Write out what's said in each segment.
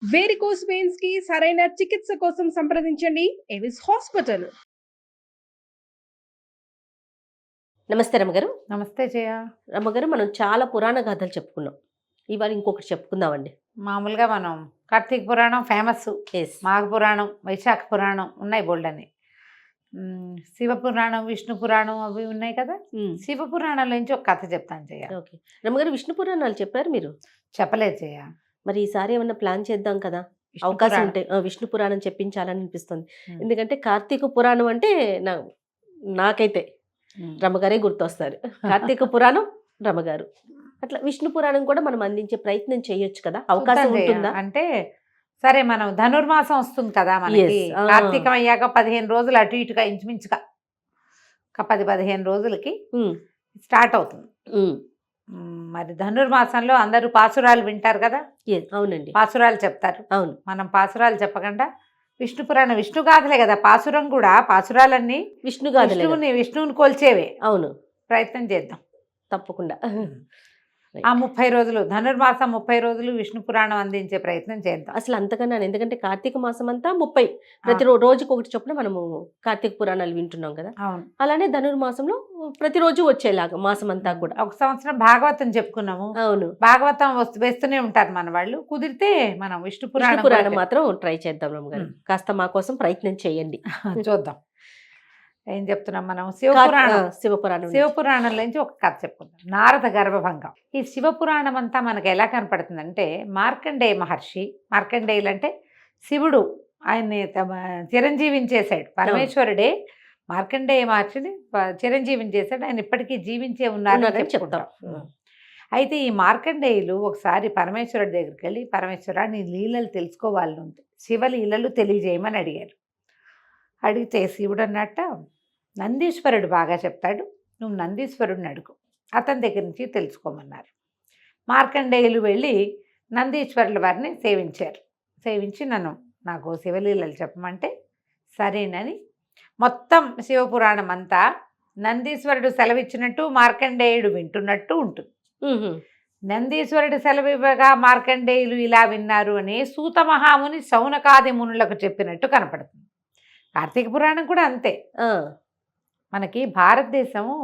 Varicose veins కి సరైన చికిత్స కోసం సంప్రదించండి ఎవిస్ హాస్పిటల్. నమస్తే రమ్మగారు. నమస్తే జయ. రమ్మగారు, మనం చాలా పురాణ గాథలు చెప్పుకున్నాం. ఇవాళ ఇంకొకటి చెప్పుకుందామండి. మామూలుగా మనం కార్తీక పురాణం ఫేమస్, ఎస్, మాఘ పురాణం, వైశాఖ పురాణం ఉన్నాయి బోల్డని. శివ పురాణం, విష్ణు పురాణం అవి ఉన్నాయి కదా. శివ పురాణంలో నుంచి ఒక కథ చెప్తాను జయ. ఓకే రమ్మగారు, విష్ణు పురాణాలు చెప్పారు మీరు. చెప్పలేదు జయ. మరి ఈసారి ఏమన్నా ప్లాన్ చేద్దాం కదా, విష్ణు అవకాశం పురాణం. ఉంటే విష్ణు పురాణం చెప్పించాలని అనిపిస్తుంది. ఎందుకంటే కార్తీక పురాణం అంటే నాకైతే రమ్మగారే గుర్తొస్తారు. కార్తీక పురాణం రమ్మగారు, అట్లా విష్ణు పురాణం కూడా మనం అందించే ప్రయత్నం చేయొచ్చు కదా, అవకాశం చూద్దాం జయ. ఉంటుందా? అంటే సరే, మనం ధనుర్మాసం వస్తుంది కదా మనకి. Yes. కార్తీకం అయ్యాక 15 రోజులు అటు ఇటుగా ఇంచుమించుగా ఒక 10-15 రోజులకి ఉమ్, స్టార్ట్ అవుతుంది. ఉమ్, మరి ధనుర్మాసంలో అందరూ పాసురాలు వింటారు కదా, yes, అవునండి, పాసురాలు చెప్తారు. అవును. మనం పాసురాలు చెప్పకుండా విష్ణు పురాణం, విష్ణు గాథలే కదా పాసురం కూడా. పాసురాలన్నీ విష్ణు గాథలే కదా. విష్ణువుని కొల్చేవే. అవును, ప్రయత్నం చేద్దాం తప్పకుండా. ఆ 30 రోజులు, ధనుర్మాసం 30 రోజులు విష్ణు పురాణం అందించే ప్రయత్నం చేద్దాం. అసలు అంతకన్నా, ఎందుకంటే కార్తీక మాసం అంతా 30, ప్రతి రోజుకి ఒకటి చొప్పున మనము కార్తీక పురాణాలు వింటున్నాం కదా. అవును, అలానే ధనుర్మాసంలో ప్రతిరోజు వచ్చేలాగా మాసం అంతా కూడా. ఒక సంవత్సరం భాగవతం చెప్పుకున్నాము. అవును, భాగవతం వేస్తూనే ఉంటారు మన వాళ్ళు. కుదిరితే మనం విష్ణు విష్ణు పురాణం పురాణం కూడా మాత్రం ట్రై చేద్దాం రమ్మగారు. కాస్త మా కోసం ప్రయత్నం చేయండి. చూద్దాం. ఏం చెప్తున్నాం మనం? శివపురాణం. శివపురాణం. శివపురాణంలో నుంచి ఒక కథ చెప్పుకుందాం, నారద గర్భభంగం. ఈ శివపురాణం అంతా మనకు ఎలా కనపడుతుందంటే, మార్కండేయ మహర్షి, మార్కండేయులు అంటే శివుడు, ఆయన్ని చిరంజీవించేశాడు. పరమేశ్వరుడే మార్కండేయ మహర్షిని చిరంజీవించేశాడు. ఆయన ఇప్పటికీ జీవించే ఉన్నారని చెప్తాం. అయితే ఈ మార్కండేయులు ఒకసారి పరమేశ్వరుడి దగ్గరికి వెళ్ళి, పరమేశ్వర నీ లీలలు తెలుసుకోవాలని ఉంది, శివలీలలు తెలియజేయమని అడిగారు. అడిగితే శివుడు అన్నట్ట, నందీశ్వరుడు బాగా చెప్తాడు, నువ్వు నందీశ్వరుడిని అడుగు, అతని దగ్గర నుంచి తెలుసుకోమన్నారు. మార్కండేయులు వెళ్ళి నందీశ్వరుల వారిని సేవించారు. సేవించి నాకు శివలీలలు చెప్పమంటే సరేనని మొత్తం శివపురాణం అంతా నందీశ్వరుడు సెలవిచ్చినట్టు మార్కండేయుడు వింటున్నట్టు ఉంటుంది. నందీశ్వరుడు సెలవివ్వగా మార్కండేయులు ఇలా విన్నారు అని సూత మహాముని శౌనకాది మునులకు చెప్పినట్టు కనపడుతుంది. కార్తీక పురాణం కూడా అంతే. మనకి భారతదేశము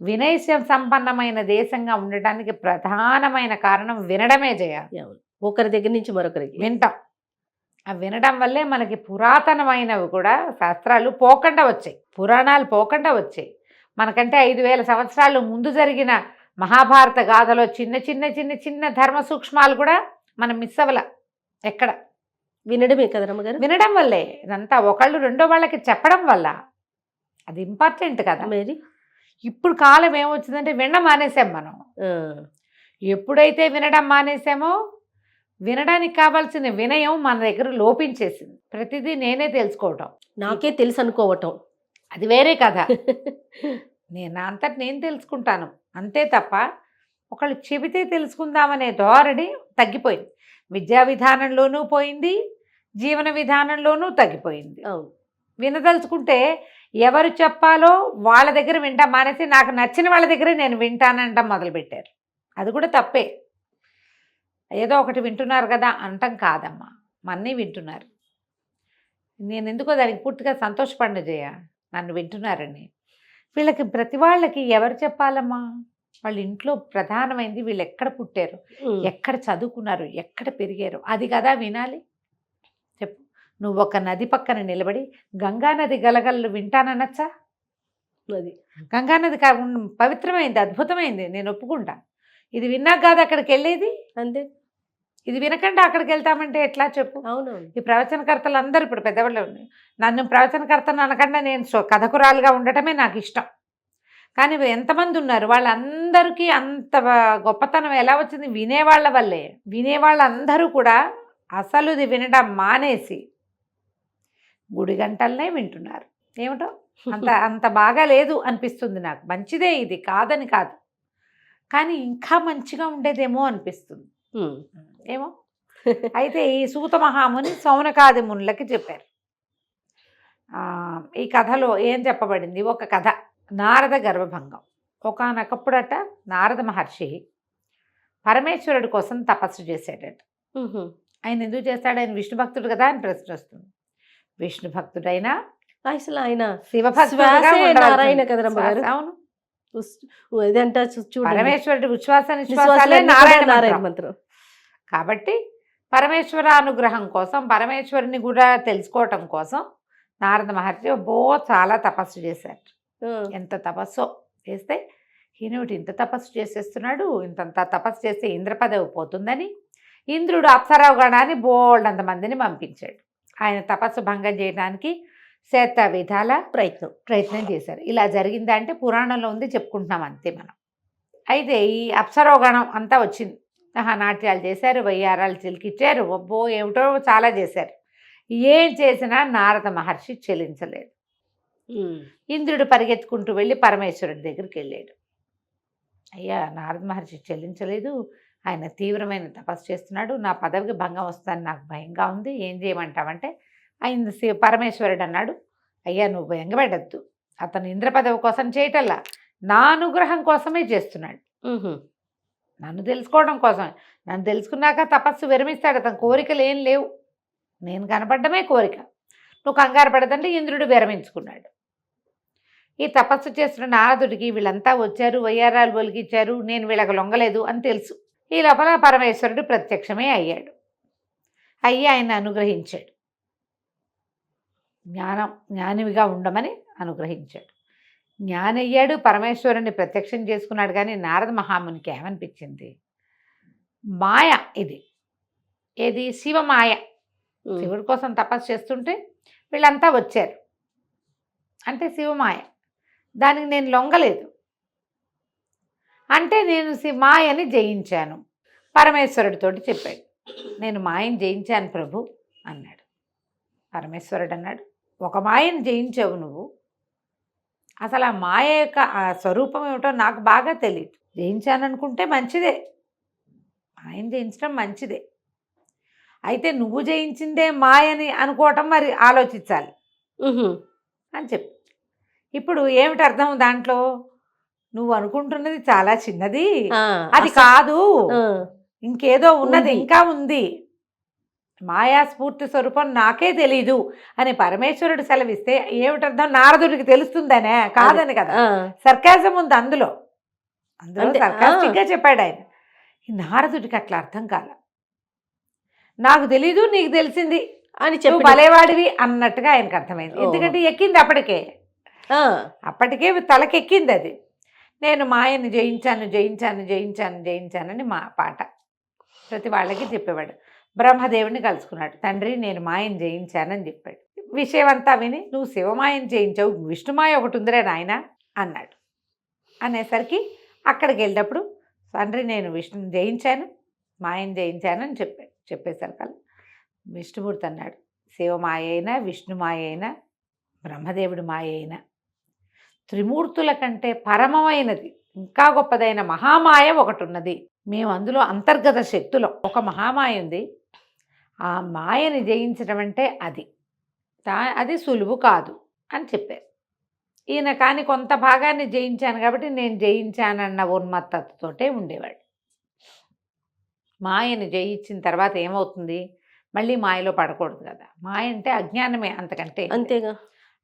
వినయ సంపన్నమైన దేశంగా ఉండటానికి ప్రధానమైన కారణం వినడమే చేయాలి. ఒకరి దగ్గర నుంచి మరొకరికి వింటాం. ఆ వినడం వల్లే మనకి పురాతనమైనవి కూడా శాస్త్రాలు పోకుండా వచ్చాయి, పురాణాలు పోకుండా వచ్చాయి. మనకంటే 5000 సంవత్సరాలు ముందు జరిగిన మహాభారత గాథలో చిన్న చిన్న చిన్న చిన్న ధర్మ సూక్ష్మాలు కూడా మనం మిస్ అవ్వల. ఎక్కడ వినడమే కదా రమ్మగారు. వినడం వల్లే ఇదంతా. ఒకళ్ళు రెండో వాళ్ళకి చెప్పడం వల్ల అది ఇంపార్టెంట్ కదా. మరి ఇప్పుడు కాలం ఏమొచ్చిందంటే వినడం మానేసాం మనం. ఎప్పుడైతే వినడం మానేసామో వినడానికి కావాల్సిన వినయం మన దగ్గర లోపించేసింది. ప్రతిదీ నేనే తెలుసుకోవటం, నాకే తెలుసు అనుకోవటం, అది వేరే కథ. నా అంతటి నేను తెలుసుకుంటాను అంతే తప్ప ఒకళ్ళు చెబితే తెలుసుకుందామనే ధోరణి తగ్గిపోయింది. విద్యా విధానంలోనూ పోయింది, జీవన విధానంలోనూ తగ్గిపోయింది. అవును, వినదలుచుకుంటే ఎవరు చెప్పాలో వాళ్ళ దగ్గర వింటాం మానేసి నాకు నచ్చిన వాళ్ళ దగ్గరే నేను వింటానంటాం మొదలుపెట్టారు. అది కూడా తప్పే. ఏదో ఒకటి వింటున్నారు కదా అంటాం కాదమ్మా, మన్నీ వింటున్నారు. నేను ఎందుకో దానికి పూర్తిగా సంతోషపడిన చేయ, నన్ను వింటున్నారని. వీళ్ళకి ప్రతి వాళ్ళకి ఎవరు చెప్పాలమ్మా? వాళ్ళ ఇంట్లో ప్రధానమైంది వీళ్ళు ఎక్కడ పుట్టారు, ఎక్కడ చదువుకున్నారు, ఎక్కడ పెరిగారు, అది కదా వినాలి. చెప్పు, నువ్వు ఒక నది పక్కన నిలబడి గంగానది గలగలలు వింటాననచ్చా? అది గంగానది పవిత్రమైంది, అద్భుతమైంది, నేను ఒప్పుకుంటా. ఇది విన్నాక కాదు అక్కడికి వెళ్ళేది. అంతే, ఇది వినకుండా అక్కడికి వెళ్తామంటే ఎట్లా చెప్పు? అవునవును. ఈ ప్రవచనకర్తలు అందరూ ఇప్పుడు పెద్దవాళ్ళు, నన్ను ప్రవచనకర్తను అనకుండా నేను కథకురాలుగా ఉండటమే నాకు ఇష్టం. కానీ ఎంతమంది ఉన్నారు, వాళ్ళందరికీ అంత గొప్పతనం ఎలా వచ్చింది? వినేవాళ్ళ వల్లే. వినేవాళ్ళందరూ కూడా అసలు ఇది వినడం మానేసి గుడి గంటలనే వింటున్నారు. ఏమిటో అంత బాగా లేదు అనిపిస్తుంది నాకు. మంచిదే, ఇది కాదని కాదు, కానీ ఇంకా మంచిగా ఉండేదేమో అనిపిస్తుంది. ఏమో. అయితే ఈ సూత మహాముని శౌనకాది మునులకి చెప్పారు. ఈ కథలో ఏం చెప్పబడింది? ఒక కథ, నారద గర్భభంగం. ఒకానొకప్పుడట నారద మహర్షి పరమేశ్వరుడి కోసం తపస్సు చేశాడట. ఆయన ఎందుకు చేస్తాడు, ఆయన విష్ణు భక్తుడు కదా అని ప్రశ్న వస్తుంది. విష్ణు భక్తుడైనా అసలు ఆయన శివభక్తుడుగా శ్వాసే ఉండవలసింది. నారాయణ కదా రమ్మగారు. అవును, ఇదంట చూడండి, పరమేశ్వరుడి ఉచ్ఛ్వాస నిశ్వాసాలే విశ్వాసాలే నారాయణ నారాయణ మంత్రం. మంత్రం. కాబట్టి పరమేశ్వర అనుగ్రహం కోసం, పరమేశ్వరుని కూడా తెలుసుకోవటం కోసం నారద మహర్షి చాలా తపస్సు చేశారు. ఆ, ఎంత తపస్సో చేస్తే ఈయనటి ఇంత తపస్సు చేసేస్తున్నాడు, ఇంతంత తపస్సు చేస్తే ఇంద్ర పదవి పోతుందని ఇంద్రుడు అప్సరావు గణాన్ని బోల్డంత మందిని పంపించాడు. ఆయన తపస్సు భంగం చేయడానికి శత విధాల ప్రయత్నం చేశారు. ఇలా జరిగిందంటే పురాణంలో ఉంది, చెప్పుకుంటున్నాం అంతే మనం. అయితే ఈ అప్సరోగణం అంతా వచ్చింది, నాట్యాలు చేశారు, వయ్యారాలు చిలికిచ్చారు, ఒబ్బో ఏమిటో చాలా చేశారు. ఏం చేసినా నారద మహర్షి చెలించలేదు. ఇంద్రుడు పరిగెత్తుకుంటూ వెళ్ళి పరమేశ్వరుడి దగ్గరికి వెళ్ళాడు. అయ్యా, నారద మహర్షి చెల్లించలేదు, ఆయన తీవ్రమైన తపస్సు చేస్తున్నాడు, నా పదవికి భంగం వస్తుందని నాకు భయంగా ఉంది, ఏం చేయమంటావంటే ఆయన పరమేశ్వరుడు అన్నాడు, అయ్యా నువ్వు భయంగపెట్టద్దు, అతను ఇంద్ర పదవి కోసం చేయటల్లా నా అనుగ్రహం కోసమే చేస్తున్నాడు, నన్ను తెలుసుకోవడం కోసం. నన్ను తెలుసుకున్నాక తపస్సు విరమిస్తాడు, అతని కోరికలు ఏం లేవు, నేను కనపడమే కోరిక, నువ్వు కంగారు పడదంటే ఇంద్రుడు విరమించుకున్నాడు. ఈ తపస్సు చేస్తున్న నారదుడికి వీళ్ళంతా వచ్చారు, వయ్యారాలు ఒలిగిచ్చారు, నేను వీళ్ళకి లొంగలేదు అని తెలుసు. ఈ లోపల పరమేశ్వరుడు ప్రత్యక్షమే అయ్యాడు. అయ్యి ఆయన అనుగ్రహించాడు, జ్ఞానివిగా ఉండమని అనుగ్రహించాడు. జ్ఞాని అయ్యాడు, పరమేశ్వరుని ప్రత్యక్షం చేసుకున్నాడు. కానీ నారద మహామునికి ఏమనిపించింది, మాయ ఇది, ఏది శివమాయ. శివుడి కోసం తపస్సు చేస్తుంటే వీళ్ళంతా వచ్చారు అంటే శివమాయ, దానికి నేను లొంగలేదు అంటే నేను మాయని జయించాను. పరమేశ్వరుడితోటి చెప్పాడు, నేను మాయని జయించాను ప్రభు అన్నాడు. పరమేశ్వరుడు అన్నాడు, ఒక మాయని జయించావు నువ్వు, అసలు ఆ మాయ యొక్క ఆ స్వరూపం ఏమిటో నాకు బాగా తెలియదు. జయించాననుకుంటే మంచిదే, మాయని జయించడం మంచిదే, అయితే నువ్వు జయించిందే మాయని అనుకోవటం మరి ఆలోచించాలి అని చెప్పి. ఇప్పుడు ఏమిటి అర్థం దాంట్లో, నువ్వు అనుకుంటున్నది చాలా చిన్నది, అది కాదు, ఇంకేదో ఉన్నది, ఇంకా ఉంది, మాయా స్ఫూర్తి స్వరూపం నాకే తెలీదు అని పరమేశ్వరుడు సెలవిస్తే ఏమిటి అర్థం, నారదుడికి తెలుస్తుందనే కాదని కదా. సర్కాజం ఉంది అందులో సర్కాస్టిక్గా చెప్పాడు ఆయన. ఈ నారదుడికి అట్లా అర్థం కాల, నాకు తెలీదు నీకు తెలిసింది అని చెప్పి భలేవాడివి అన్నట్టుగా ఆయనకు అర్థమైంది. ఎందుకంటే ఎక్కింది అప్పటికే తలకెక్కింది అది. నేను మాయని జయించాను జయించాను జయించాను జయించానని మా పాట ప్రతి వాళ్ళకి చెప్పేవాడు. బ్రహ్మదేవుడిని కలుసుకున్నాడు, తండ్రి నేను మాయని జయించానని చెప్పాడు. విషయం అంతా విని, నువ్వు శివమాయని జయించావు, విష్ణుమాయ ఒకటి ఉందిరే నాయన అన్నాడు. అనేసరికి అక్కడికి వెళ్ళినప్పుడు తండ్రి నేను విష్ణుని జయించాను, మాయని జయించాను అని చెప్పేసరికి విష్ణుమూర్తి అన్నాడు, శివమాయ అయినా విష్ణుమాయ అయినా బ్రహ్మదేవుడి మాయ అయినా త్రిమూర్తుల కంటే పరమమైనది ఇంకా గొప్పదైన మహామాయ ఒకటి ఉన్నది. మేము అందులో అంతర్గత శక్తులు ఒక మహామాయ ఉంది, ఆ మాయని జయించడం అంటే అది సులువు కాదు అని చెప్పారు. ఈయన కానీ కొంత భాగాన్ని జయించాను కాబట్టి నేను జయించానన్న ఉన్మత్తతోటే ఉండేవాడు. మాయని జయించిన తర్వాత ఏమవుతుంది, మళ్ళీ మాయలో పడకూడదు కదా. మాయ అంటే అజ్ఞానమే, అంతకంటే అంతేగా.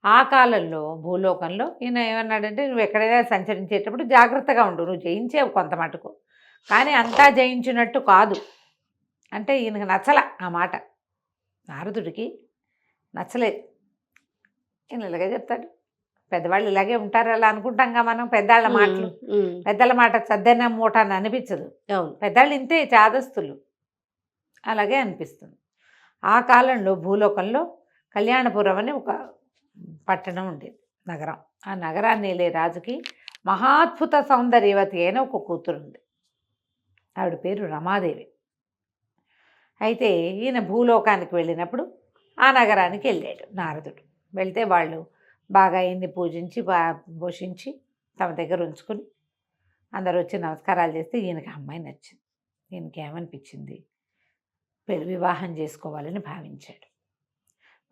ఆ కాలంలో భూలోకంలో ఈయన ఏమన్నాడంటే, నువ్వు ఎక్కడైనా సంచరించేటప్పుడు జాగ్రత్తగా ఉండు, నువ్వు జయించేవు కొంత మటుకు, కానీ అంతా జయించినట్టు కాదు అంటే ఈయనకు నచ్చల ఆ మాట. నారదుడికి నచ్చలేదు. ఈయన ఇలాగే చెప్తాడు, పెద్దవాళ్ళు ఇలాగే ఉంటారు అలా అనుకుంటాంగా మనం. పెద్దల మాట సద్దెన మూట అని అనిపించదు, పెద్దవాళ్ళు ఇంతే చాదస్తులు, అలాగే అనిపిస్తుంది. ఆ కాలంలో భూలోకంలో కళ్యాణపురం అని ఒక పట్టణం ఉండేది, నగరం. ఆ నగరాన్ని వెళ్ళే రాజుకి మహాద్భుత సౌందర్యవతి అయిన ఒక కూతురు ఉంది, ఆవిడ పేరు రమాదేవి. అయితే ఈయన భూలోకానికి వెళ్ళినప్పుడు ఆ నగరానికి వెళ్ళాడు నారదుడు. వెళ్తే వాళ్ళు బాగా ఈయన్ని పూజించి పోషించి తమ దగ్గర ఉంచుకుని అందరూ వచ్చి నమస్కారాలు చేస్తే ఈయనకి అమ్మాయి నచ్చింది. ఈయనకి ఏమనిపించింది, వివాహం చేసుకోవాలని భావించాడు.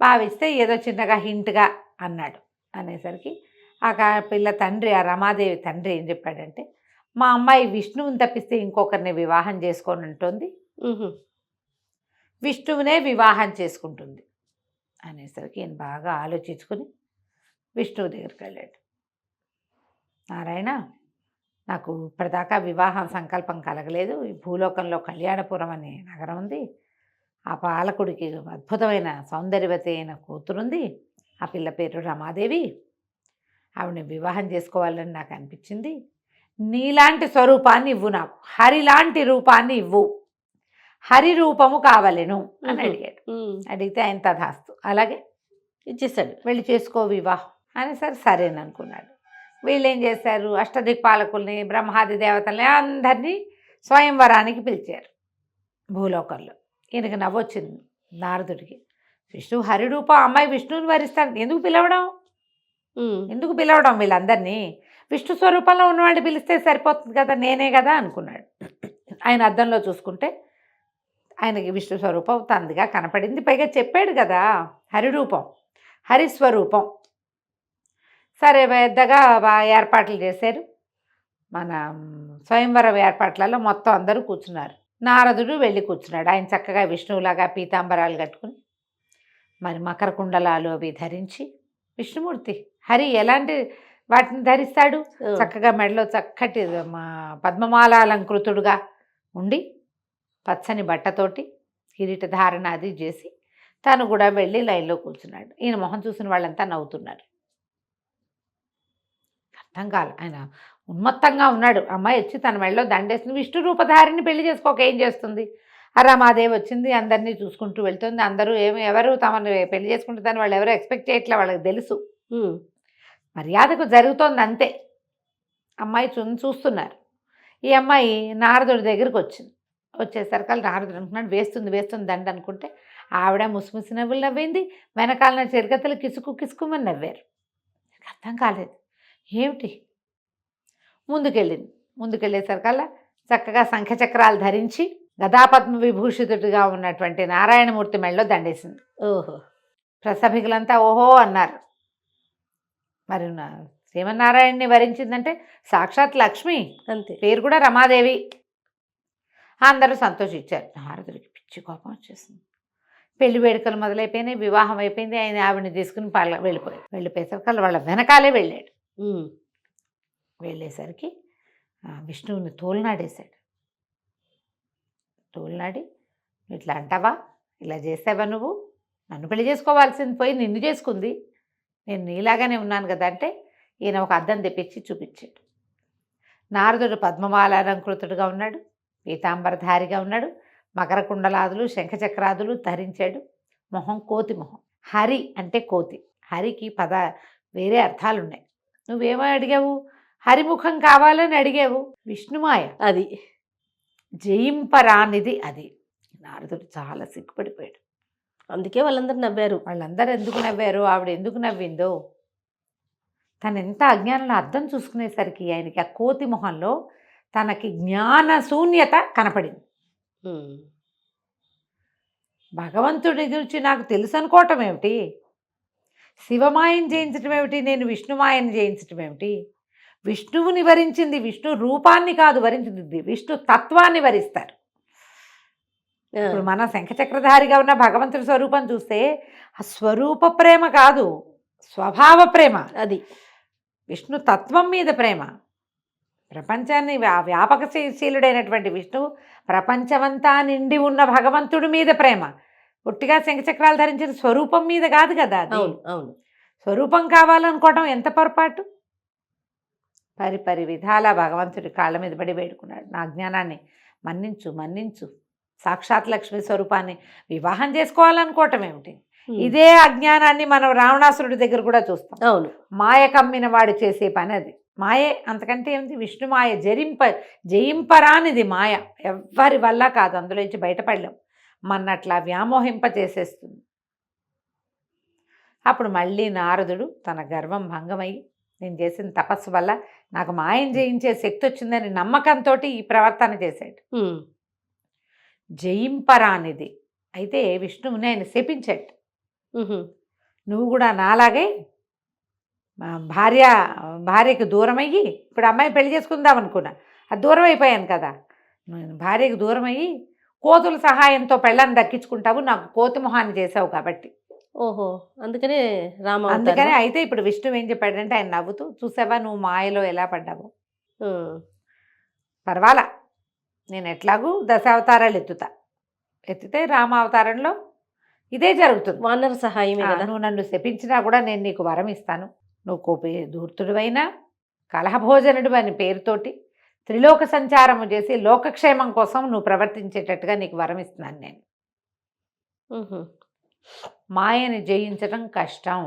భావిస్తే ఏదో చిన్నగా హింట్గా అన్నాడు. అనేసరికి ఆ పిల్ల తండ్రి, ఆ రమాదేవి తండ్రి ఏం చెప్పాడంటే, మా అమ్మాయి విష్ణువుని తప్పిస్తే ఇంకొకరిని వివాహం చేసుకోని ఉంటుంది, విష్ణువునే వివాహం చేసుకుంటుంది అనేసరికి ఈయన బాగా ఆలోచించుకుని విష్ణువు దగ్గరికి వెళ్ళాడు. నారాయణ, నాకు ఇప్పటిదాకా వివాహం సంకల్పం కలగలేదు. ఈ భూలోకంలో కళ్యాణపురం అనే నగరం ఉంది. ఆ పాలకుడికి అద్భుతమైన సౌందర్యవతి అయిన కూతురుంది. ఆ పిల్ల పేరు రమాదేవి. ఆవిడని వివాహం చేసుకోవాలని నాకు అనిపించింది. నీలాంటి స్వరూపాన్ని ఇవ్వు, నాకు హరిలాంటి రూపాన్ని ఇవ్వు, హరి రూపము కావలెను అని అడిగాడు. అడిగితే ఆయన తథాస్తు అలాగే ఇచ్చేసాడు. వెళ్ళి చేసుకో వివాహం అని సరేననుకున్నాడు. వీళ్ళు ఏం చేశారు, అష్టదిక్పాలకుల్ని బ్రహ్మాది దేవతల్ని అందరినీ స్వయంవరానికి పిలిచారు భూలోకంలో. ఈయనకి నవ్వొచ్చింది నారదుడికి. విష్ణువు హరిరూపం, అమ్మాయి విష్ణువుని వరిస్తాడు, ఎందుకు పిలవడం వీళ్ళందరినీ? విష్ణు స్వరూపంలో ఉన్నవాడిని పిలిస్తే సరిపోతుంది కదా, నేనే కదా అనుకున్నాడు. ఆయన అద్దంలో చూసుకుంటే ఆయనకి విష్ణు స్వరూపం తందిగా కనపడింది. పైగా చెప్పాడు కదా హరిరూపం, హరిస్వరూపం. సరే పెద్దగా ఏర్పాట్లు చేశారు. మన స్వయంవరం ఏర్పాట్లలో మొత్తం అందరూ కూర్చున్నారు. నారదుడు వెళ్ళి కూర్చున్నాడు. ఆయన చక్కగా విష్ణువులాగా పీతాంబరాలు కట్టుకుని మరి మకర కుండలాలు అవి ధరించి, విష్ణుమూర్తి హరి ఎలాంటి వాటిని ధరిస్తాడు, చక్కగా మెడలో చక్కటి పద్మమాలాలంకృతుడుగా ఉండి పచ్చని బట్టతోటి కిరీట ధారణ అది చేసి తను కూడా వెళ్ళి లైన్లో కూర్చున్నాడు. ఈయన మొహం చూసిన వాళ్ళంతా నవ్వుతున్నారు. అర్థం కాదు, ఆయన ఉన్మత్తంగా ఉన్నాడు. అమ్మాయి వచ్చి తన మెడలో దండేస్తుంది, విష్ణు రూపధారిని పెళ్లి చేసుకోక ఏం చేస్తుంది? రమాదేవి వచ్చింది, అందరినీ చూసుకుంటూ వెళ్తుంది. అందరూ ఎవరు తమను పెళ్లి చేసుకుంటుందని వాళ్ళు ఎవరో ఎక్స్పెక్ట్ చేయట్లే, వాళ్ళకి తెలుసు. మర్యాదకు జరుగుతోంది అంతే. అమ్మాయి చూస్తున్నారు. ఈ అమ్మాయి నారదుడి దగ్గరికి వచ్చింది. వచ్చేసరికి నారదుడు అనుకున్నాడు వేస్తుంది దండ అనుకుంటే, ఆవిడ ముసిముసి నవ్వులు నవ్వింది. వెనకాలన చిరగతలు కిసుకుమని నవ్వారు. అర్థం కాలేదు ఏమిటి. ముందుకెళ్ళేసరికల్లా చక్కగా శంఖచక్రాలు ధరించి గదాపద్మ విభూషితుడిగా ఉన్నటువంటి నారాయణమూర్తి మెళ్ళలో దండేసింది. ఓహో, ప్రసభికులంతా ఓహో అన్నారు. మరి శ్రీమన్నారాయణని వరించిందంటే సాక్షాత్ లక్ష్మి, అంతే, పేరు కూడా రమాదేవి. అందరూ సంతోషించారు. నారదుడికి పిచ్చి కోపం వచ్చేసింది. పెళ్లి వేడుకలు మొదలైపోయినాయి, వివాహం అయిపోయింది. ఆయన ఆవిడని తీసుకుని వెళ్ళిపోయేసరికి వాళ్ళ వెనకాలే వెళ్ళాడు. వెళ్ళేసరికి విష్ణువుని తోలునాడేశాడు. తోలునాడి, ఇట్లా అంటావా, ఇలా చేసావా, నువ్వు నన్ను పెళ్లి చేసుకోవాల్సింది పోయి నిన్ను చేసుకుంది, నేను నీలాగానే ఉన్నాను కదా అంటే ఈయన ఒక అద్దం తెప్పించి చూపించాడు. నారదుడు పద్మమాలాలంకృతుడుగా ఉన్నాడు, పీతాంబరధారిగా ఉన్నాడు, మకర కుండలాదులు శంఖచక్రాదులు ధరించాడు. మొహం కోతి మొహం. హరి అంటే కోతి. హరికి వేరే అర్థాలు ఉన్నాయి. నువ్వేమో అడిగావు, హరిముఖం కావాలని అడిగావు. విష్ణుమాయ అది జయింపరానిది అది. నారదుడు చాలా సిగ్గుపడిపోయాడు. అందుకే వాళ్ళందరూ నవ్వారు. వాళ్ళందరూ ఎందుకు నవ్వారు, ఆవిడ ఎందుకు నవ్విందో, తను ఎంత అజ్ఞానంలో అర్థం చూసుకునేసరికి ఆయనకి ఆ కోతి మొహంలో తనకి జ్ఞాన శూన్యత కనపడింది. భగవంతుడి గురించి నాకు తెలుసు అనుకోవటం ఏమిటి, శివమాయను జయించటం ఏమిటి, నేను విష్ణుమాయను జయించటం ఏమిటి? విష్ణువుని వరించింది విష్ణు రూపాన్ని కాదు వరించింది, విష్ణు తత్వాన్ని వరిస్తారు. ఇప్పుడు మన శంఖచక్రధారిగా ఉన్న భగవంతుడి స్వరూపం చూస్తే ఆ స్వరూప ప్రేమ కాదు, స్వభావ ప్రేమ. అది విష్ణు తత్వం మీద ప్రేమ. ప్రపంచాన్ని వ్యాపకశీలుడైనటువంటి విష్ణువు ప్రపంచమంతా నిండి ఉన్న భగవంతుడి మీద ప్రేమ. పుట్టిగా శంఖచక్రాలు ధరించిన స్వరూపం మీద కాదు కదా అది. అవును. స్వరూపం కావాలనుకోవడం ఎంత పొరపాటు. పరి విధాల భగవంతుడి కాళ్ళ మీద పడి వేడుకున్నాడు, నా జ్ఞానాన్ని మన్నించు, సాక్షాత్ లక్ష్మి స్వరూపాన్ని వివాహం చేసుకోవాలనుకోవటం ఏమిటి? ఇదే అజ్ఞానాన్ని మనం రావణాసురుడి దగ్గర కూడా చూస్తాం. అవును, మాయ కమ్మిన వాడు చేసే పని అది. మాయే, అంతకంటే ఏమిటి? విష్ణు మాయ జయింపరానిది మాయ. ఎవ్వరి వల్ల కాదు, అందులో నుంచి బయటపడలేం. మన్నట్లా వ్యామోహింప చేసేస్తుంది. అప్పుడు మళ్ళీ నారదుడు తన గర్వం భంగమై, నేను చేసిన తపస్సు వల్ల నాకు మాయం జయించే శక్తి వచ్చిందని నమ్మకంతో ఈ ప్రవర్తన చేశాడు. జయింపరానిది అయితే విష్ణువుని ఆయన శపించాడు. నువ్వు కూడా నాలాగే భార్యకు దూరమయ్యి, ఇప్పుడు అమ్మాయి పెళ్లి చేసుకుందాం అనుకున్నా, అది దూరం అయిపోయాను కదా, భార్యకు దూరం అయ్యి కోతుల సహాయంతో పెళ్ళాన్ని దక్కించుకుంటావు, నాకు కోతి మొహాన్ని చేసావు కాబట్టి. ఓహో, అందుకనే రామ అందుకనే అయితే ఇప్పుడు విష్ణువు ఏం చెప్పాడంటే ఆయన నవ్వుతూ, చూసావా నువ్వు మాయలో ఎలా పడ్డావు, పర్వాలా నేను ఎట్లాగూ దశావతారాలు ఎత్తితే రామావతారంలో ఇదే జరుగుతుంది. వానర సహాయమే కదా. నువ్వు నన్ను శపించినా కూడా నేను నీకు వరం ఇస్తాను. నువ్వు కోపే ధూర్తుడివైనా కలహభోజనుడు అని పేరుతోటి త్రిలోక సంచారము చేసి లోకక్షేమం కోసం నువ్వు ప్రవర్తించేటట్టుగా నీకు వరం ఇస్తున్నాను నేను. మాయని జయించడం కష్టం,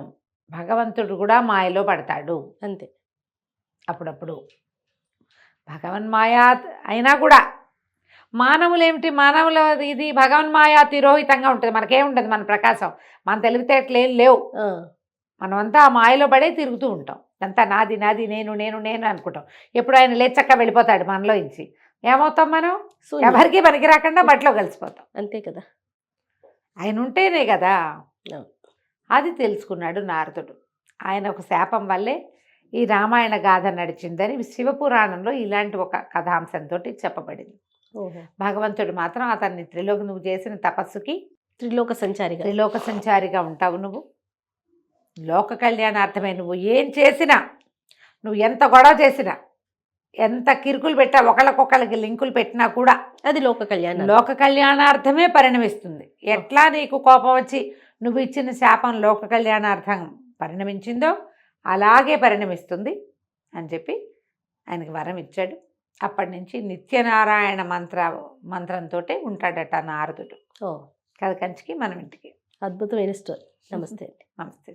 భగవంతుడు కూడా మాయలో పడతాడు అంతే. అప్పుడప్పుడు భగవన్మాయా అయినా కూడా మానవులేమిటి, మానవుల ఇది భగవన్మాయా తిరోహితంగా ఉంటుంది. మనకేముంటుంది, మన ప్రకాశం, మన తెలివితేటలు ఏం లేవు. మనమంతా ఆ మాయలో పడే తిరుగుతూ ఉంటాం. అంతా నాది నాది, నేను నేను నేను అనుకుంటాం. ఎప్పుడు ఆయన లేచక్క వెళ్ళిపోతాడు మనలో ఇంచి, ఏమవుతాం మనం, ఎవరికి పనికి రాకుండా బట్టలో కలిసిపోతాం. అంతే కదా. ఆయన ఉంటేనే కదా. అది తెలుసుకున్నాడు నారదుడు. ఆయన ఒక శాపం వల్లే ఈ రామాయణ గాథ నడిచిందని శివపురాణంలో ఇలాంటి ఒక కథాంశంతో చెప్పబడింది. భగవంతుడు మాత్రం అతన్ని నువ్వు చేసిన తపస్సుకి త్రిలోక సంచారిగా ఉంటావు. నువ్వు లోక కళ్యాణార్థమే. నువ్వు ఏం చేసినా, నువ్వు ఎంత గొడవ చేసినా, ఎంత కిరుకులు పెట్టా, ఒకళ్ళకొకళ్ళకి లింకులు పెట్టినా కూడా అది లోక కళ్యాణార్థమే పరిణమిస్తుంది. ఎట్లా నీకు కోపం వచ్చి నువ్వు ఇచ్చిన శాపం లోక కళ్యాణార్థం పరిణమించిందో అలాగే పరిణమిస్తుంది అని చెప్పి ఆయనకి వరం ఇచ్చాడు. అప్పటి నుంచి నిత్యనారాయణ మంత్రంతో ఉంటాడట నారదుడు. కథ కంచికి మనం ఇంటికి. అద్భుతమైన స్టోరీ. నమస్తే. నమస్తే.